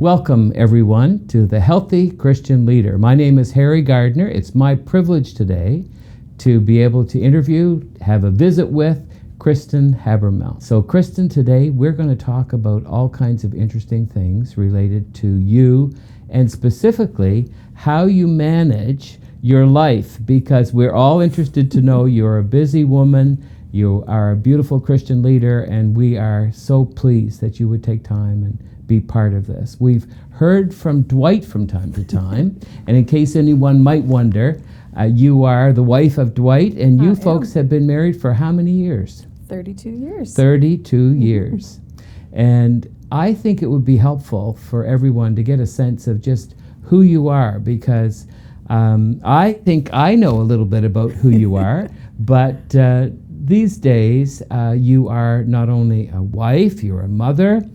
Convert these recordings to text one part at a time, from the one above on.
Welcome, everyone, to The Healthy Christian Leader. My name is Harry Gardner. It's my privilege today to be able to interview, have a visit with Kristen Habermehl. So, Kristen, today we're going to talk about all kinds of interesting things related to you and specifically how you manage your life, because we're all interested to know you're a busy woman, you are a beautiful Christian leader, and we are so pleased that you would take time and be part of this. We've heard from Dwight from time to time, and in case anyone might wonder, you are the wife of Dwight, and you folks have been married for how many years? 32 years. 32 years. And I think it would be helpful for everyone to get a sense of just who you are, because I think I know a little bit about who you are, but these days you are not only a wife, you're a mother,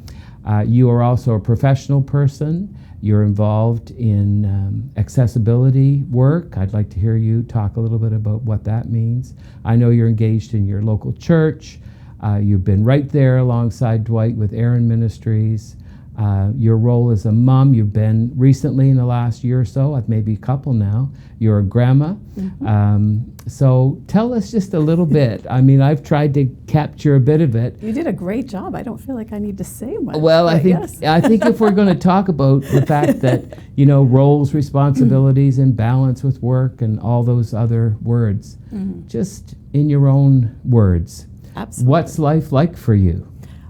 you are also a professional person. You're involved in accessibility work. I'd like to hear you talk a little bit about what that means. I know you're engaged in your local church. You've been right there alongside Dwight with Ministries. Your role as a mom, you've been recently in the last year or so, maybe a couple now, you're a grandma. So tell us just a little bit. I mean, I've tried to capture a bit of it. You did a great job. I don't feel like I need to say much. Well, I think if we're going to talk about the fact that, you know, roles, responsibilities, and balance with work and all those other words, just in your own words, Absolutely. What's life like for you?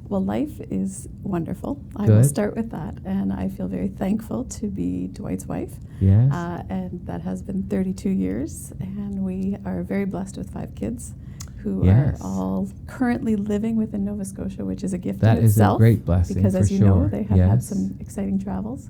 Well, life is wonderful. I Good. will start with that. And I feel very thankful to be Dwight's wife. Yes. And that has been 32 years. And we are very blessed with 5 kids who Yes. are all currently living within Nova Scotia, which is a gift That in is itself. a great blessing, because, for as you sure. know, they have had Yes. some exciting travels.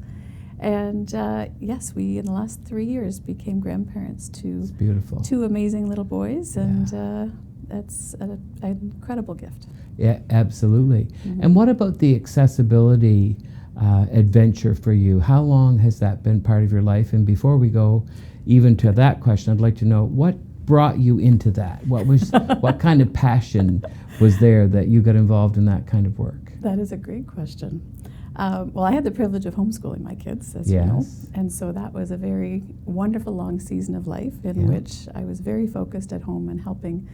And yes, we, in the last 3 years, became grandparents to It's beautiful. 2 amazing little boys. And that's an incredible gift. Yeah, absolutely. And what about the accessibility adventure for you? How long has that been part of your life? And before we go even to that question, I'd like to know what brought you into that? What kind of passion was there that you got involved in that kind of work? That is a great question. Well, I had the privilege of homeschooling my kids, as you know, Yes. and so that was a very wonderful long season of life in which I was very focused at home and helping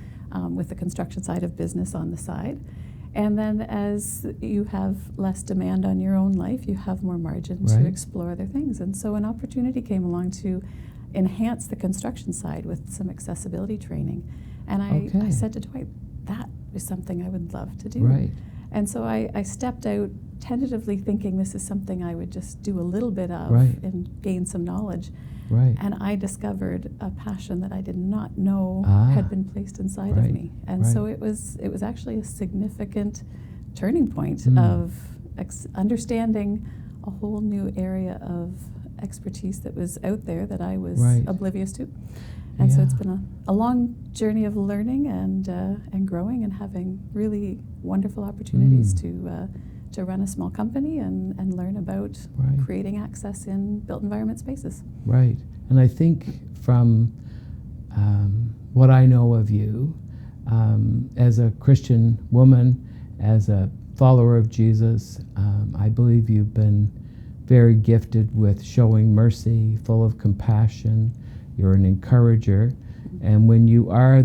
with the construction side of business on the side. And then as you have less demand on your own life, you have more margin to explore other things. And so an opportunity came along to enhance the construction side with some accessibility training. And I said to Dwight, that is something I would love to do. Right. And so I stepped out tentatively thinking this is something I would just do a little bit of and gain some knowledge. Right. And I discovered a passion that I did not know had been placed inside of me. And so it was actually a significant turning point of understanding a whole new area of expertise that was out there that I was oblivious to. And so it's been a long journey of learning and growing and having really wonderful opportunities to run a small company and learn about creating access in built environment spaces. Right. And I think from what I know of you, as a Christian woman, as a follower of Jesus, I believe you've been very gifted with showing mercy, full of compassion. You're an encourager. And when you are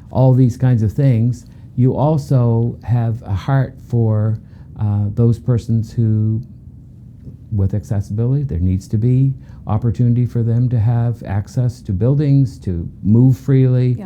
all these kinds of things, you also have a heart for those persons who, with accessibility, there needs to be opportunity for them to have access to buildings, to move freely.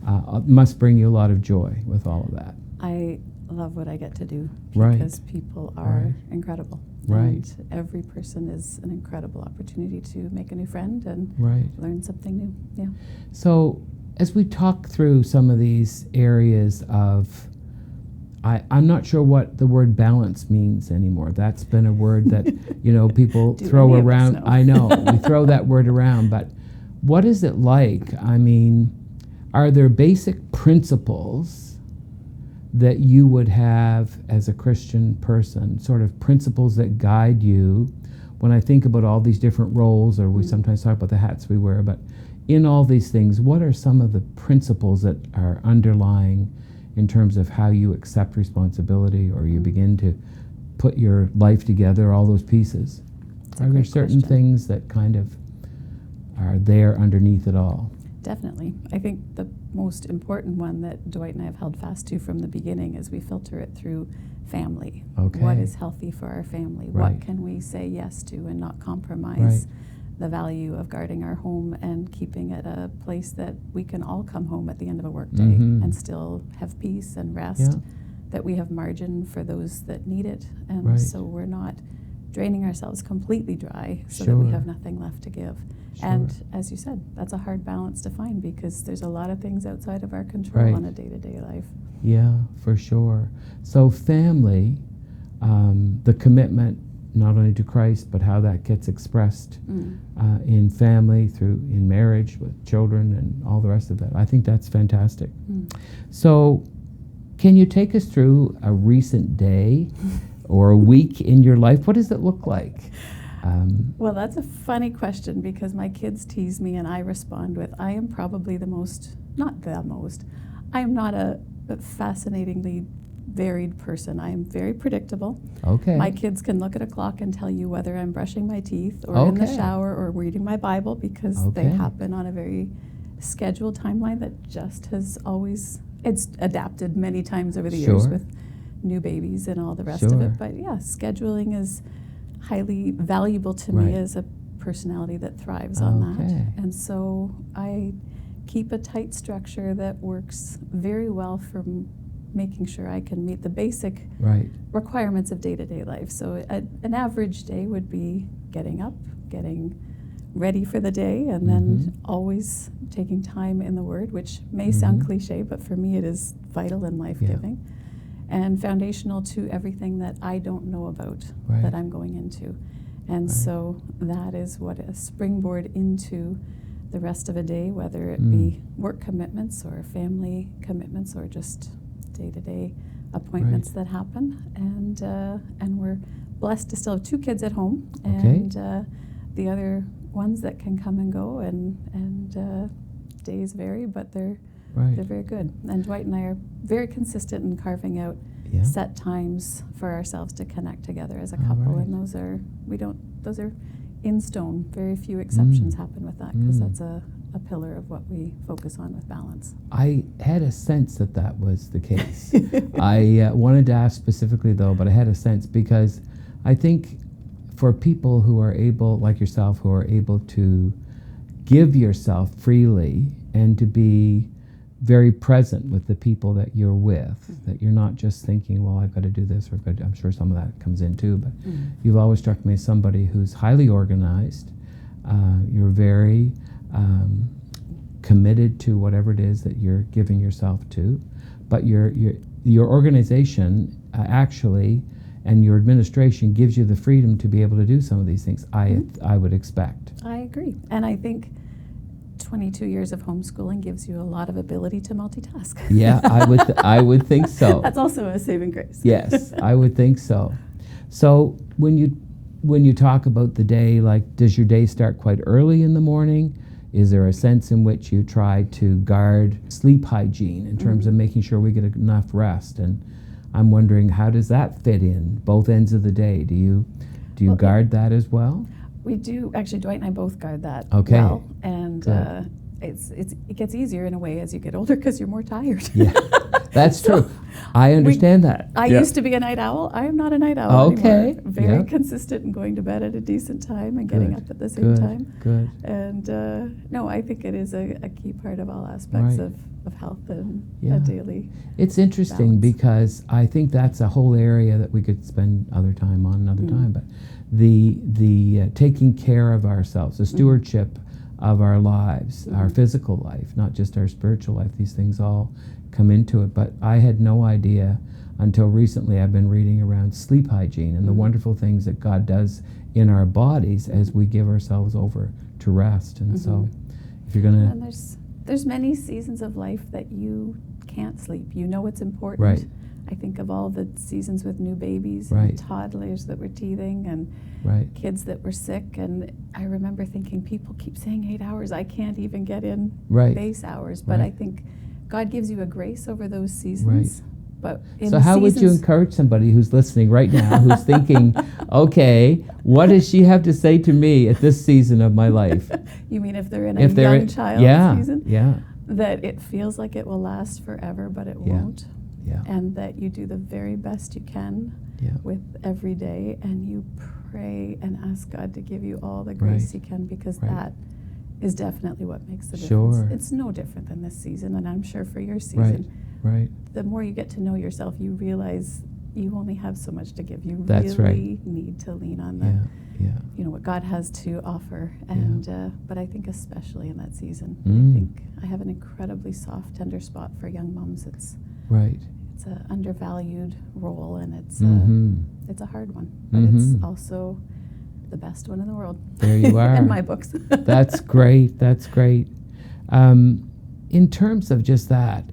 It must bring you a lot of joy with all of that. I love what I get to do because people are incredible. Right. And every person is an incredible opportunity to make a new friend and learn something new. Yeah. So as we talk through some of these areas of, I'm not sure what the word balance means anymore. That's been a word that, people throw around. I know, we throw that word around, but what is it like? I mean, are there basic principles that you would have as a Christian person, sort of principles that guide you? When I think about all these different roles, or we sometimes talk about the hats we wear, but in all these things, what are some of the principles that are underlying in terms of how you accept responsibility, or you begin to put your life together, all those pieces? Are there certain things that kind of are there underneath it all? Definitely. I think the most important one that Dwight and I have held fast to from the beginning is we filter it through family. Okay. What is healthy for our family? Right. What can we say yes to and not compromise the value of guarding our home and keeping it a place that we can all come home at the end of a workday and still have peace and rest, that we have margin for those that need it, and so we're not draining ourselves completely dry so that we have nothing left to give. And as you said, that's a hard balance to find because there's a lot of things outside of our control on a day-to-day life. Yeah, for sure. So family, the commitment not only to Christ, but how that gets expressed in family, in marriage, with children, and all the rest of it. I think that's fantastic. So can you take us through a recent day or a week in your life? What does it look like? Well, that's a funny question because my kids tease me and I respond with, I am probably I am not a fascinatingly varied person. I am very predictable. Okay. My kids can look at a clock and tell you whether I'm brushing my teeth or in the shower or reading my Bible because they happen on a very scheduled timeline that just has always, it's adapted many times over the years with new babies and all the rest of it. But yeah, scheduling is highly valuable to me as a personality that thrives on that. And so I keep a tight structure that works very well for making sure I can meet the basic requirements of day-to-day life. So an average day would be getting up, getting ready for the day, and then always taking time in the Word, which may sound cliche, but for me it is vital and life-giving. And foundational to everything that I don't know about that I'm going into. And so that is what a springboard into the rest of a day, whether it be work commitments or family commitments or just day-to-day appointments that happen. And we're blessed to still have 2 kids at home, and the other ones that can come and go, and days vary, but they're very good. And Dwight and I are very consistent in carving out set times for ourselves to connect together as a couple, and those are in stone. Very few exceptions happen with that because that's a pillar of what we focus on with balance. I had a sense that was the case. I wanted to ask specifically though, but I had a sense because I think for people who are able, like yourself, who are able to give yourself freely and to be very present with the people that you're with, that you're not just thinking, well, I've got to do this, or I'm sure some of that comes in too, but you've always struck me as somebody who's highly organized. You're very committed to whatever it is that you're giving yourself to, but your organization actually and your administration gives you the freedom to be able to do some of these things, I would expect. I agree. And I think 22 years of homeschooling gives you a lot of ability to multitask. Yeah, I would think so. That's also a saving grace. Yes, I would think so. So when you talk about the day, like, does your day start quite early in the morning? Is there a sense in which you try to guard sleep hygiene in terms of making sure we get enough rest? And I'm wondering, how does that fit in both ends of the day? Do you guard that as well? We do. Actually, Dwight and I both guard that well. And it gets easier in a way as you get older because you're more tired. Yeah, that's true. I understand that. I used to be a night owl. I am not a night owl anymore. Very consistent in going to bed at a decent time and getting up at the same time. Good. And no, I think it is a key part of all aspects of health and a daily It's interesting balance. because I think that's a whole area that we could spend other time on another time, but the taking care of ourselves, the stewardship of our lives, our physical life, not just our spiritual life, these things all come into it. But I had no idea until recently. I've been reading around sleep hygiene and the wonderful things that God does in our bodies as we give ourselves over to rest. And so if you're going to... And there's many seasons of life that you can't sleep. You know it's important. Right. I think of all the seasons with new babies and toddlers that were teething and kids that were sick. And I remember thinking, people keep saying 8 hours. I can't even get in base hours. But I think God gives you a grace over those seasons But in So the how would you seasons- encourage somebody who's listening right now, who's thinking, okay, what does she have to say to me at this season of my life? You mean if they're in If a they're young in- child yeah, season? yeah, That it feels like it will last forever, but it Yeah. won't. yeah, And that you do the very best you can yeah, with every day, and you pray and ask God to give you all the grace Right. He can, because Right. that is definitely what makes the Sure. difference. It's no different than this season, and I'm sure for your season, right, right. the more you get to know yourself, you realize you only have so much to give. You That's really need to lean on the, Yeah, yeah. you know, what God has to offer. And but I think especially in that season, Mm. I think I have an incredibly soft, tender spot for young moms. It's Right. an undervalued role, and it's it's a hard one, but it's also the best one in the world. There you are. In my books. That's great. That's great. In terms of just that,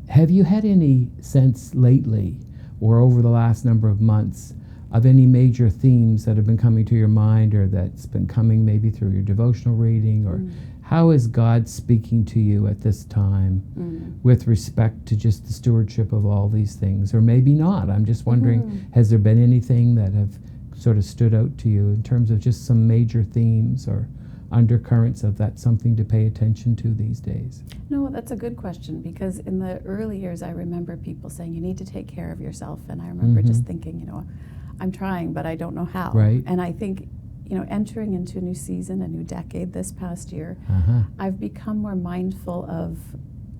have you had any sense lately or over the last number of months of any major themes that have been coming to your mind, or that's been coming maybe through your devotional reading, or how is God speaking to you at this time with respect to just the stewardship of all these things? Or maybe not. I'm just wondering, has there been anything that have sort of stood out to you in terms of just some major themes or undercurrents of that, something to pay attention to these days? No, that's a good question, because in the early years I remember people saying you need to take care of yourself, and I remember just thinking, you know, I'm trying, but I don't know how. Right. And I think, you know, entering into a new season, a new decade this past year, I've become more mindful of,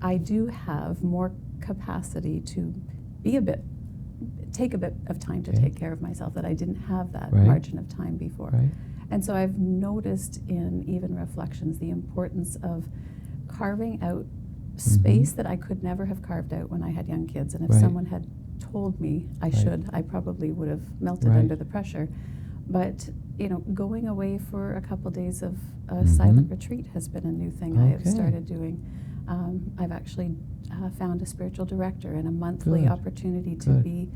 I do have more capacity to be take a bit of time to take care of myself, that I didn't have that margin of time before. Right. And so I've noticed in even reflections the importance of carving out space that I could never have carved out when I had young kids. And if someone had told me I should, I probably would have melted under the pressure. But, you know, going away for a couple days of a silent retreat has been a new thing I have started doing. I've actually found a spiritual director, and a monthly opportunity to be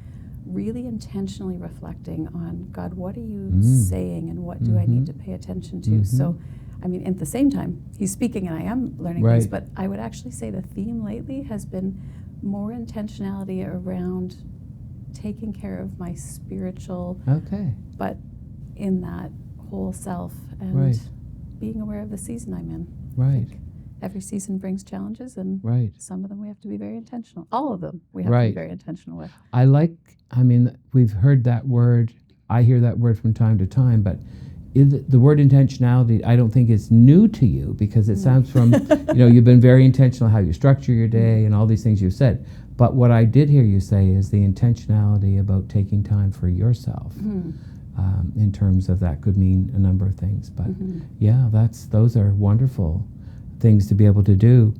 really intentionally reflecting on, God, what are you saying, and what do I need to pay attention to? So, I mean, at the same time, He's speaking and I am learning things, but I would actually say the theme lately has been more intentionality around taking care of my spiritual, but in that whole self, and being aware of the season I'm in. Right. Every season brings challenges, and some of them we have to be very intentional. All of them we have to be very intentional with. I mean, we've heard that word. I hear that word from time to time, but the word intentionality, I don't think it's new to you, because it sounds from, you know, you've been very intentional how you structure your day and all these things you've said. But what I did hear you say is the intentionality about taking time for yourself. In terms of that could mean a number of things. But yeah, those are wonderful things to be able to do.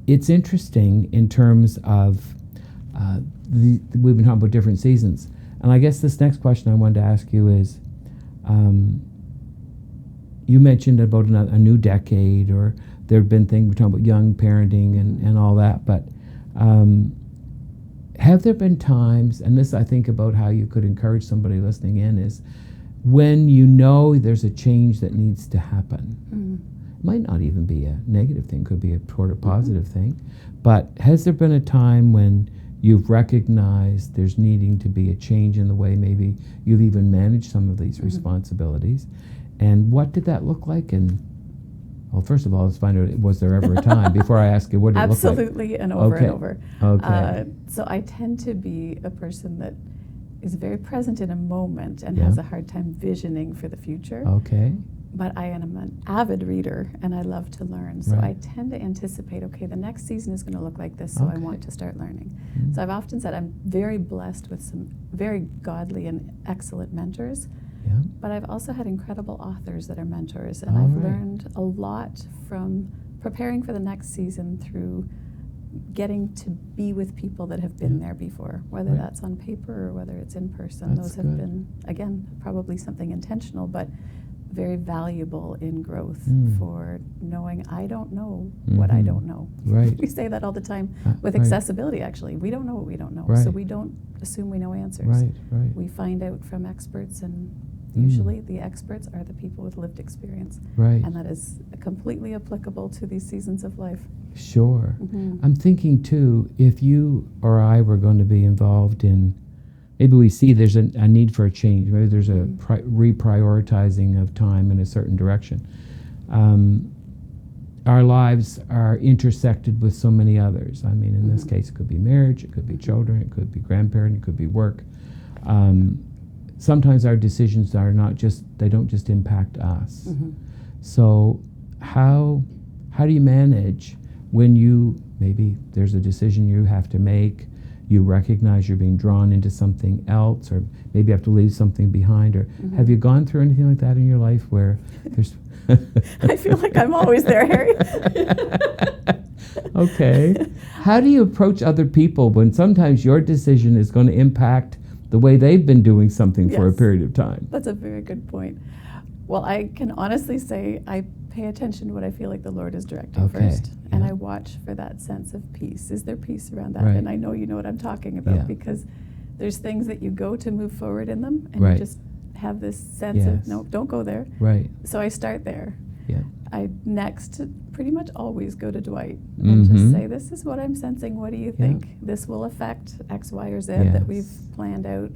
It's interesting in terms of we've been talking about different seasons, and I guess this next question I wanted to ask you is, you mentioned about a new decade, or there have been things, we're talking about young parenting and all that, but have there been times, and this I think about how you could encourage somebody listening in, is when you know there's a change that needs to happen. It might not even be a negative thing, could be a sort of positive thing, but has there been a time when you've recognized there's needing to be a change in the way maybe you've even managed some of these responsibilities? And what did that look like? And well, first of all, let's find out, was there ever a time, before I ask you what did it look like? Absolutely, and over and over. Okay. So I tend to be a person that is very present in a moment and has a hard time visioning for the future. Okay. But I am an avid reader, and I love to learn. So I tend to anticipate, okay, the next season is going to look like this, so I want to start learning. So I've often said I'm very blessed with some very godly and excellent mentors. But I've also had incredible authors that are mentors, and I've learned a lot from preparing for the next season through getting to be with people that have been there before, whether that's on paper or whether it's in person. Those have been, again, probably something intentional, but very valuable in growth for knowing I don't know what I don't know. We say that all the time with accessibility, actually. We don't know what we don't know, so we don't assume we know answers. We find out from experts, and Usually the experts are the people with lived experience. Right. And that is completely applicable to these seasons of life. Sure. Mm-hmm. I'm thinking too, if you or I were going to be involved in, maybe we see there's a need for a change, maybe there's a reprioritizing of time in a certain direction. Our lives are intersected with so many others. I mean, in this case, it could be marriage, it could be children, it could be grandparent, it could be work. Sometimes our decisions are not just, they don't just impact us. So how do you manage when you, maybe there's a decision you have to make, you recognize you're being drawn into something else, or maybe you have to leave something behind, or have you gone through anything like that in your life where there's... I feel like I'm always there, Harry. Okay. How do you approach other people when sometimes your decision is going to impact the way they've been doing something for a period of time? That's a very good point. Well, I can honestly say I pay attention to what I feel like the Lord is directing first. And I watch for that sense of peace. Is there peace around that? Right. And I know you know what I'm talking about, because there's things that you go to move forward in them, and you just have this sense of, no, don't go there. Right. So I start there. Yeah. I next pretty much always go to Dwight and just say, this is what I'm sensing. What do you think? This will affect X, Y, or Z that we've planned out.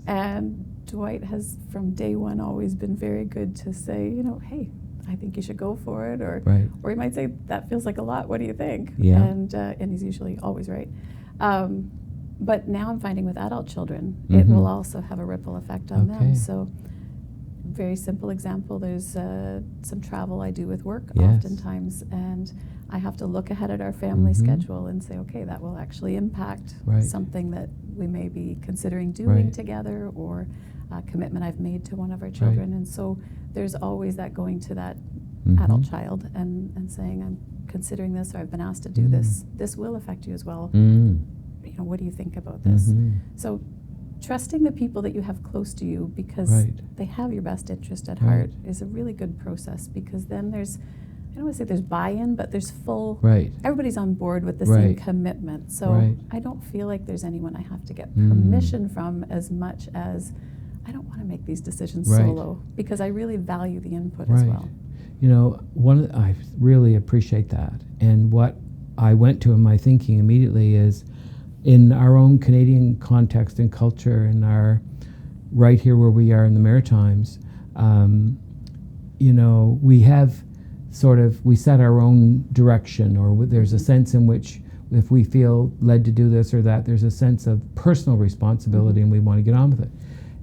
And Dwight has from day one always been very good to say, you know, hey, I think you should go for it. Or he might say, that feels like a lot. What do you think? And he's usually always right. But now I'm finding with adult children, it will also have a ripple effect on them. So very simple example, there's some travel I do with work oftentimes, and I have to look ahead at our family schedule and say, okay, that will actually impact something that we may be considering doing together, or a commitment I've made to one of our children. And so there's always that going to that adult child and saying, I'm considering this, or I've been asked to do this. This will affect you as well. You know, what do you think about this? So trusting the people that you have close to you, because they have your best interest at heart, is a really good process, because then there's, I don't want to say there's buy-in, but there's full, everybody's on board with the same commitment. So I don't feel like there's anyone I have to get permission from, as much as I don't want to make these decisions solo, because I really value the input as well. You know, I really appreciate that. And what I went to in my thinking immediately is, in our own Canadian context and culture, and our right here where we are in the Maritimes, you know, we have we set our own direction, or there's a sense in which if we feel led to do this or that, there's a sense of personal responsibility and we want to get on with it.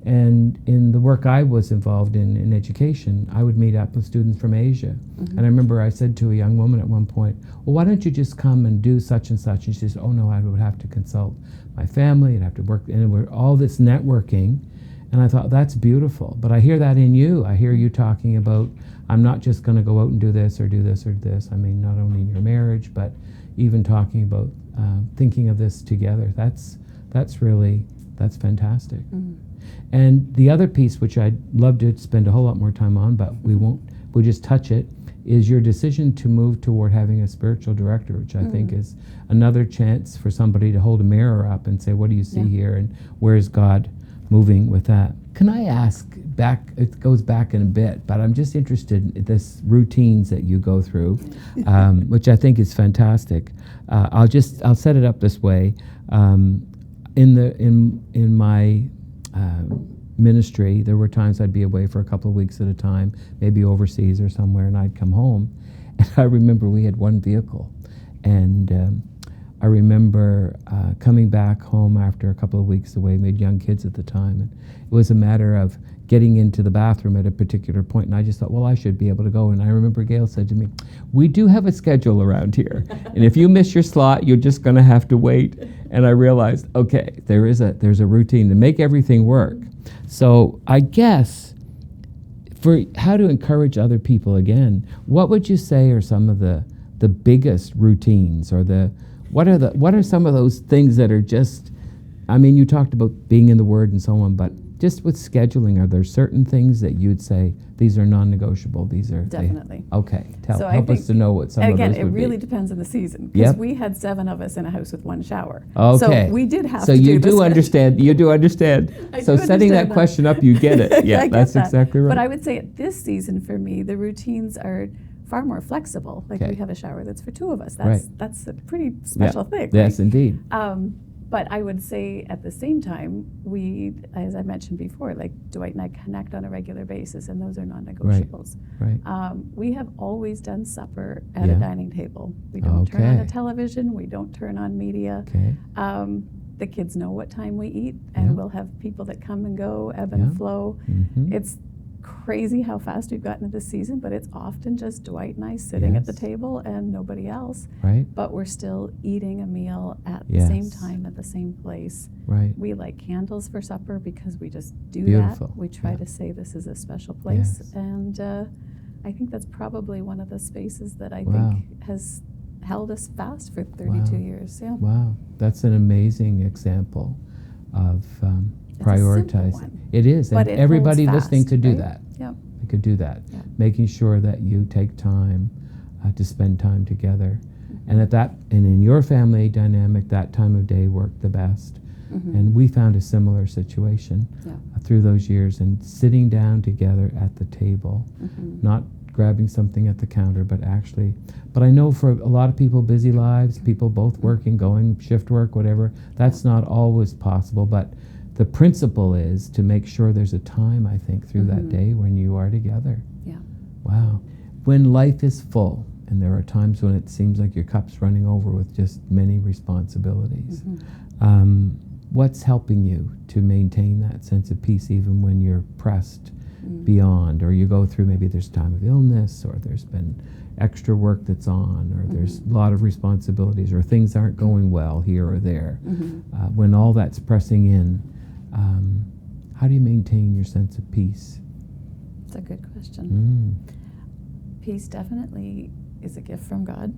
And in the work I was involved in education, I would meet up with students from Asia. And I remember I said to a young woman at one point, well, why don't you just come and do such and such? And she said, oh no, I would have to consult my family, I'd have to work, and we're all this networking. And I thought, that's beautiful. But I hear that in you. I hear you talking about, I'm not just going to go out and do this or do this or this. I mean, not only in your marriage, but even talking about thinking of this together. That's fantastic. And the other piece, which I'd love to spend a whole lot more time on, but we won't, we'll just touch it, is your decision to move toward having a spiritual director, which I think is another chance for somebody to hold a mirror up and say, what do you see here, and where is God moving with that? Can I ask back, it goes back in a bit, but I'm just interested in this routines that you go through, which I think is fantastic. I'll set it up this way. In my ministry, there were times I'd be away for a couple of weeks at a time, maybe overseas or somewhere, and I'd come home. And I remember we had one vehicle, and I remember coming back home after a couple of weeks away. We had young kids at the time, and it was a matter of getting into the bathroom at a particular point, and I just thought, well, I should be able to go. And I remember Gail said to me, we do have a schedule around here, and if you miss your slot, you're just going to have to wait. And I realized, okay, there's a routine to make everything work. So I guess for how to encourage other people again, what would you say are some of the biggest routines, or what are some of those things that are just, I mean, you talked about being in the Word and so on, but just with scheduling, are there certain things that you'd say these are non-negotiable? These are Definitely. Okay, So I help us think- to know what some of Again, those it would really be. depends on the season, because Yep. we had 7 of us in a house with 1 shower. Okay. So we did have So to you do this. do understand. You do understand. I So do setting that understand that. question up, you get it. Yeah, I get that's that. exactly right. But I would say at this season for me, the routines are far more flexible. Like Okay. we have a shower that's for 2 of us. Right. That's a pretty special thing. Yes, right? indeed. But I would say at the same time, we, as I mentioned before, like Dwight and I connect on a regular basis, and those are non-negotiables. Right. We have always done supper at Yeah. a dining table. We don't turn on Okay. a television. We don't turn on media. Okay. The kids know what time we eat, and Yeah. we'll have people that come and go, ebb Yeah. and flow. Mhm. It's crazy how fast we've gotten to this season, but it's often just Dwight and I sitting at the Yes. table and nobody else. Right. But we're still eating a meal at the same Yes. time at the same place. Right. We light candles for supper because we just do Beautiful. that. We try Yeah. to say this is a special place. Yes. And I think that's probably one of the spaces that I Wow. think has held us fast for 32 Wow. years. Yeah. Wow, that's an amazing example of It's a simple prioritizing. one, It is, but and it everybody holds listening fast, could do right? that. Yeah. They could do that. Yeah. Making sure that you take time to spend time together, and and in your family dynamic, that time of day worked the best. Mhm. And we found a similar situation Yeah. through those years, and sitting down together at the table, Mhm. not grabbing something at the counter, but actually. But I know for a lot of people, busy lives, people both working, going shift work, whatever, that's not always possible. But the principle is to make sure there's a time, I think, through that Mhm. day when you are together. Yeah. Wow. When life is full, and there are times when it seems like your cup's running over with just many responsibilities, Mhm. what's helping you to maintain that sense of peace even when you're pressed beyond, or you go through, maybe there's time of illness, or there's been extra work that's on, or there's a lot of responsibilities, or things aren't going well here or there. Mhm. When all that's pressing in, how do you maintain your sense of peace? It's a good question. Mm. Peace definitely is a gift from God.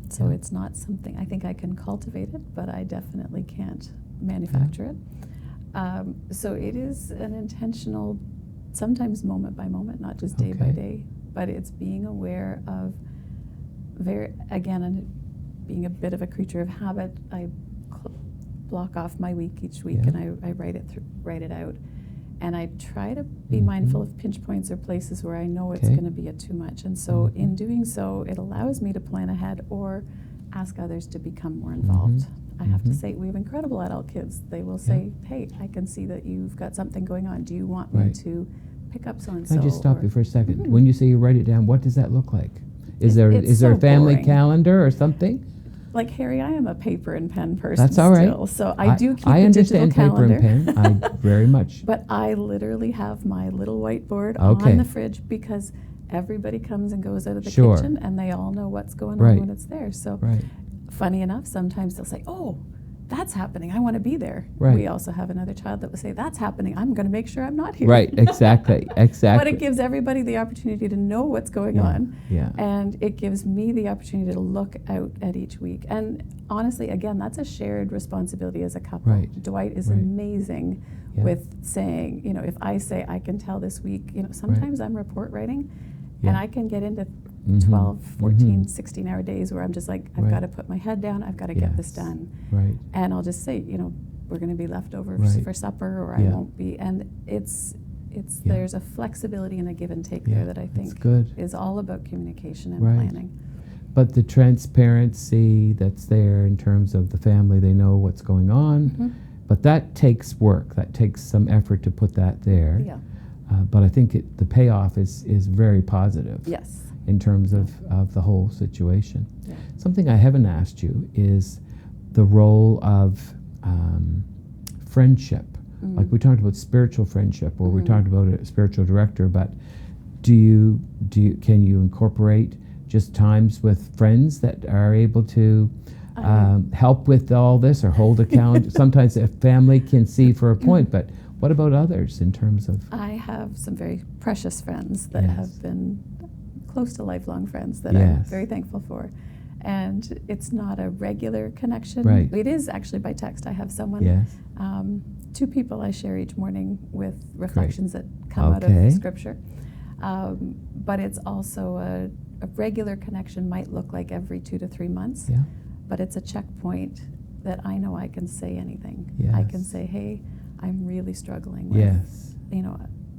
So Yeah. it's not something, I think I can cultivate it, but I definitely can't manufacture it. So it is an intentional, sometimes moment by moment, not just day by Okay. day, but it's being aware of being a bit of a creature of habit. I block off my week each week, Yeah. and I write it out. And I try to be Mhm. mindful of pinch points or places where I know it's Okay. going to be a too much. And so Mhm. in doing so, it allows me to plan ahead or ask others to become more involved. I have to Mhm. say, we have incredible adult kids. They will say, hey, I can see that you've got something going on. Do you want me Right. to pick up so-and-so? Can I just stop or- you for a second? Mhm. When you say you write it down, what does that look like? Is there It's a so family boring. calendar or something? Like Harry, I am a paper and pen person. That's all right. Still, so I do keep I a digital understand paper calendar. and pen. I very much. But I literally have my little whiteboard Okay. on the fridge because everybody comes and goes out of the Sure. kitchen and they all know what's going Right. on when it's there. So Right. funny enough, sometimes they'll say, oh, that's happening. I want to be there. Right. We also have another child that will say, that's happening. I'm going to make sure I'm not here. Right. Exactly. Exactly. But it gives everybody the opportunity to know what's going Yeah. on. Yeah. And it gives me the opportunity to look out at each week. And honestly, again, that's a shared responsibility as a couple. Right. Dwight is Right. amazing Yeah. with saying, if I say I can tell this week, sometimes I'm report writing and Yeah. I can get into Mhm. 12, 14, Mhm. 16-hour days where I'm just like, I've Right. got to put my head down, I've got to get this Yes. done. Right. And I'll just say, we're going to be leftovers Right. for supper, or Yeah. I won't be. And it's Yeah. there's a flexibility and a give and take Yeah, there that I that's think good. is all about communication and Right. planning. But the transparency that's there in terms of the family, they know what's going on. Mhm. But that takes work. That takes some effort to put that there. Yeah. But I think the payoff is very positive. Yes. In terms of the whole situation. Yeah. Something I haven't asked you is the role of friendship. Mm. Like we talked about spiritual friendship, or we Mhm. talked about a spiritual director, but can you incorporate just times with friends that are able to help with all this, or hold account? Sometimes a family can see for a point, but what about others in terms of? I have some very precious friends that Yes. have been close to lifelong friends that I'm Yes. very thankful for. And it's not a regular connection. Right. It is actually by text. I have someone Yes. 2 people I share each morning with reflections that come out of Scripture. But it's also a regular connection might look like every 2 to 3 months. Yeah. But it's a checkpoint that I know I can say anything. Yes. I can say, hey, I'm really struggling with, Yes.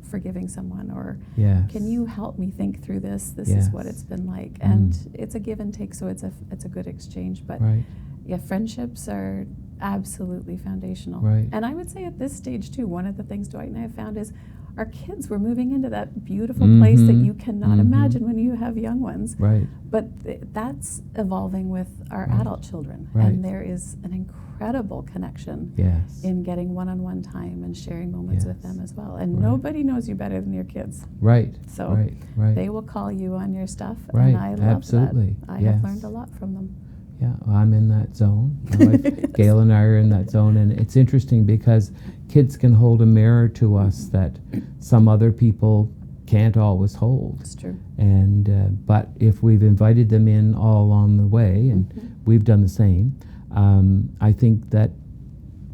Forgiving someone, or Yes. can you help me think through this? This Yes. is what it's been like. And it's a give and take, so it's a good exchange. But Right. yeah, friendships are absolutely foundational. Right. And I would say at this stage too, one of the things Dwight and I have found is our kids, we're moving into that beautiful place that you cannot imagine when you have young ones. Right. But that's evolving with our adult children. Right. And there is an incredible connection Yes. in getting one-on-one time and sharing moments with them as well. And Right. nobody knows you better than your kids. Right. So Right. they will call you on your stuff. Right. And I love Absolutely. that. I Yes. have learned a lot from them. Yeah, well, I'm in that zone. My wife, Gail and I are in that zone, and it's interesting because kids can hold a mirror to us that some other people can't always hold. It's true. And but if we've invited them in all along the way, and we've done the same, I think that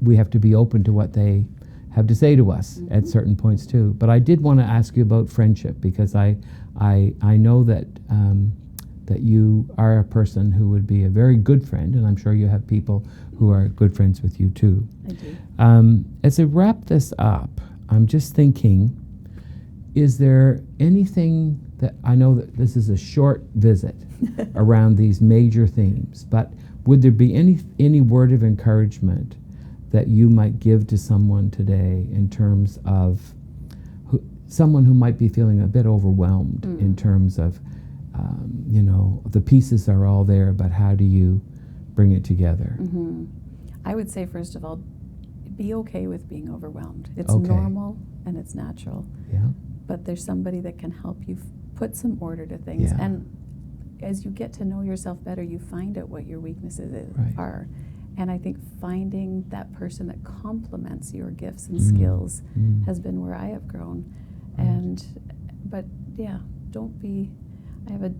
we have to be open to what they have to say to us at certain points too. But I did want to ask you about friendship, because I know that that you are a person who would be a very good friend, and I'm sure you have people who are good friends with you too. I do. As I wrap this up, I'm just thinking, is there anything that, I know that this is a short visit around these major themes, but would there be any word of encouragement that you might give to someone today in terms of someone who might be feeling a bit overwhelmed in terms of, the pieces are all there, but how do you bring it together? I would say, first of all, be okay with being overwhelmed. It's Okay. normal and it's natural. Yeah. But there's somebody that can help you put some order to things. Yeah. And as you get to know yourself better, you find out what your weaknesses are. And I think finding that person that complements your gifts and skills has been where I have grown. But yeah, I have a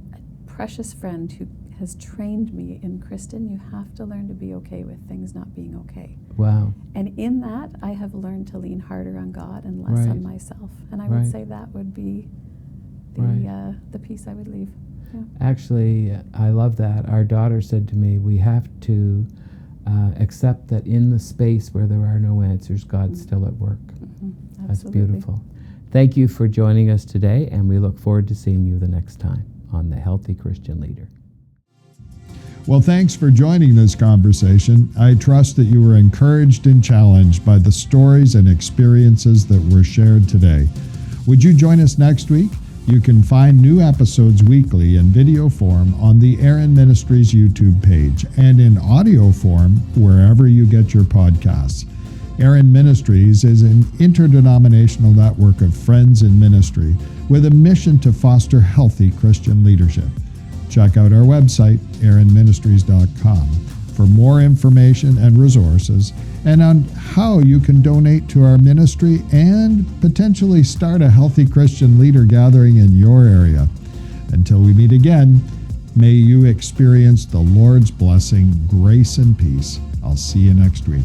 precious friend who has trained me in, Kristen, you have to learn to be okay with things not being okay. Wow. And in that, I have learned to lean harder on God and less on myself. And I would say that would be the piece I would leave. Yeah. Actually, I love that. Our daughter said to me, we have to accept that in the space where there are no answers, God's still at work. That's beautiful. Thank you for joining us today, and we look forward to seeing you the next time on The Healthy Christian Leader. Well, thanks for joining this conversation. I trust that you were encouraged and challenged by the stories and experiences that were shared today. Would you join us next week? You can find new episodes weekly in video form on the Aaron Ministries YouTube page and in audio form wherever you get your podcasts. Aaron Ministries is an interdenominational network of friends in ministry with a mission to foster healthy Christian leadership. Check out our website, aaronministries.com, for more information and resources, and on how you can donate to our ministry and potentially start a healthy Christian leader gathering in your area. Until we meet again, may you experience the Lord's blessing, grace, and peace. I'll see you next week.